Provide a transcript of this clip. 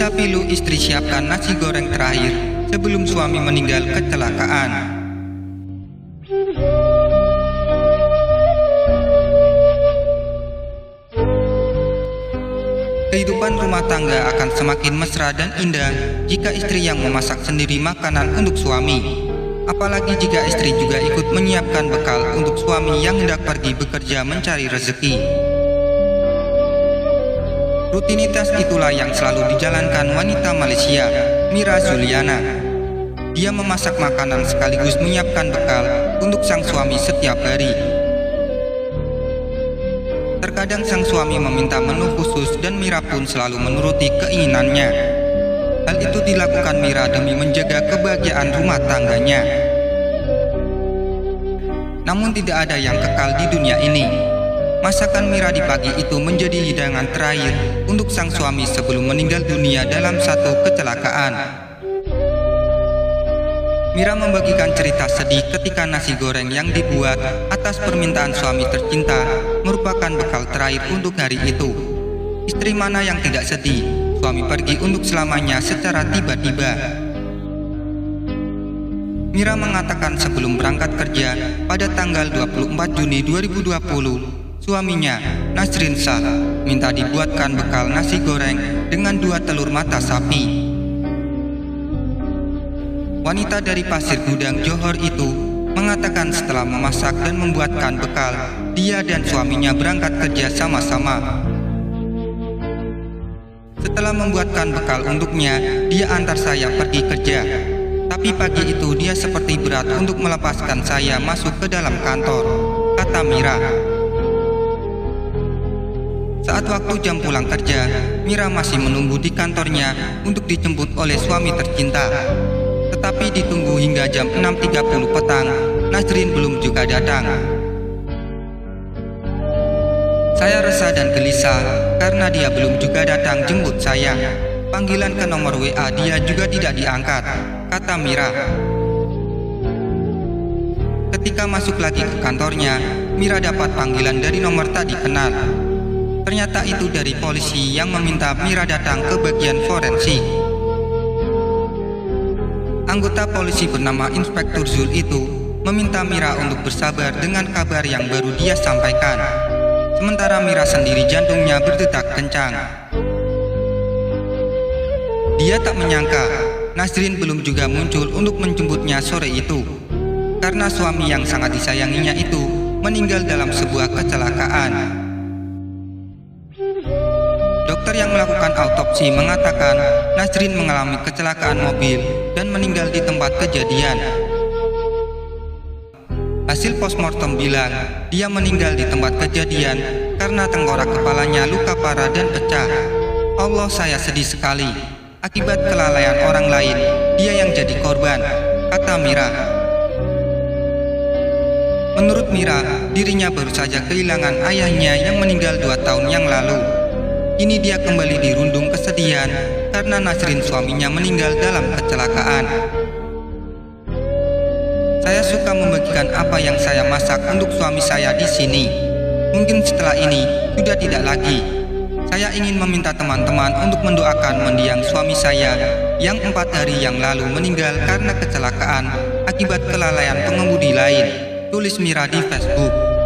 Desa Pilu, istri siapkan nasi goreng terakhir sebelum suami meninggal kecelakaan. Kehidupan rumah tangga akan semakin mesra dan indah jika istri yang memasak sendiri makanan untuk suami. Apalagi jika istri juga ikut menyiapkan bekal untuk suami yang hendak pergi bekerja mencari rezeki. Rutinitas itulah yang selalu dijalankan wanita Malaysia, Mira Zuliana. Dia memasak makanan sekaligus menyiapkan bekal untuk sang suami setiap hari. Terkadang sang suami meminta menu khusus dan Mira pun selalu menuruti keinginannya. Hal itu dilakukan Mira demi menjaga kebahagiaan rumah tangganya. Namun tidak ada yang kekal di dunia ini. Masakan Mira di pagi itu menjadi hidangan terakhir untuk sang suami sebelum meninggal dunia dalam satu kecelakaan. Mira membagikan cerita sedih ketika nasi goreng yang dibuat atas permintaan suami tercinta merupakan bekal terakhir untuk hari itu. Istri mana yang tidak sedih? Suami pergi untuk selamanya secara tiba-tiba. Mira mengatakan sebelum berangkat kerja pada tanggal 24 Juni 2020, suaminya, Nasrin Shah, minta dibuatkan bekal nasi goreng dengan 2 telur mata sapi. Wanita dari Pasir Gudang, Johor itu mengatakan setelah memasak dan membuatkan bekal, dia dan suaminya berangkat kerja sama-sama. Setelah membuatkan bekal untuknya, dia antar saya pergi kerja. Tapi pagi itu dia seperti berat untuk melepaskan saya masuk ke dalam kantor, kata Mira. Saat waktu jam pulang kerja, Mira masih menunggu di kantornya untuk dijemput oleh suami tercinta. Tetapi ditunggu hingga jam 6.30 petang, Nasrin belum juga datang. Saya resah dan gelisah karena dia belum juga datang jemput saya. Panggilan ke nomor WA dia juga tidak diangkat, kata Mira. Ketika masuk lagi ke kantornya, Mira dapat panggilan dari nomor tak dikenal. Ternyata itu dari polisi yang meminta Mira datang ke bagian forensik. Anggota polisi bernama Inspektur Zul itu meminta Mira untuk bersabar dengan kabar yang baru dia sampaikan. Sementara Mira sendiri jantungnya berdetak kencang. Dia tak menyangka Nasrin belum juga muncul untuk menjemputnya sore itu, karena suami yang sangat disayanginya itu meninggal dalam sebuah kecelakaan. Dokter yang melakukan autopsi mengatakan Nasrin mengalami kecelakaan mobil dan meninggal di tempat kejadian. Hasil postmortem bilang dia meninggal di tempat kejadian karena tengkorak kepalanya luka parah dan pecah. Allah, saya sedih sekali. Akibat kelalaian orang lain, dia yang jadi korban, kata Mira. Menurut Mira, dirinya baru saja kehilangan ayahnya yang meninggal 2 tahun yang lalu. Kini dia kembali dirundung kesedihan karena Nasrin suaminya meninggal dalam kecelakaan. Saya suka membagikan apa yang saya masak untuk suami saya di sini. Mungkin setelah ini sudah tidak lagi. Saya ingin meminta teman-teman untuk mendoakan mendiang suami saya yang 4 hari yang lalu meninggal karena kecelakaan akibat kelalaian pengemudi lain, tulis Mira di Facebook.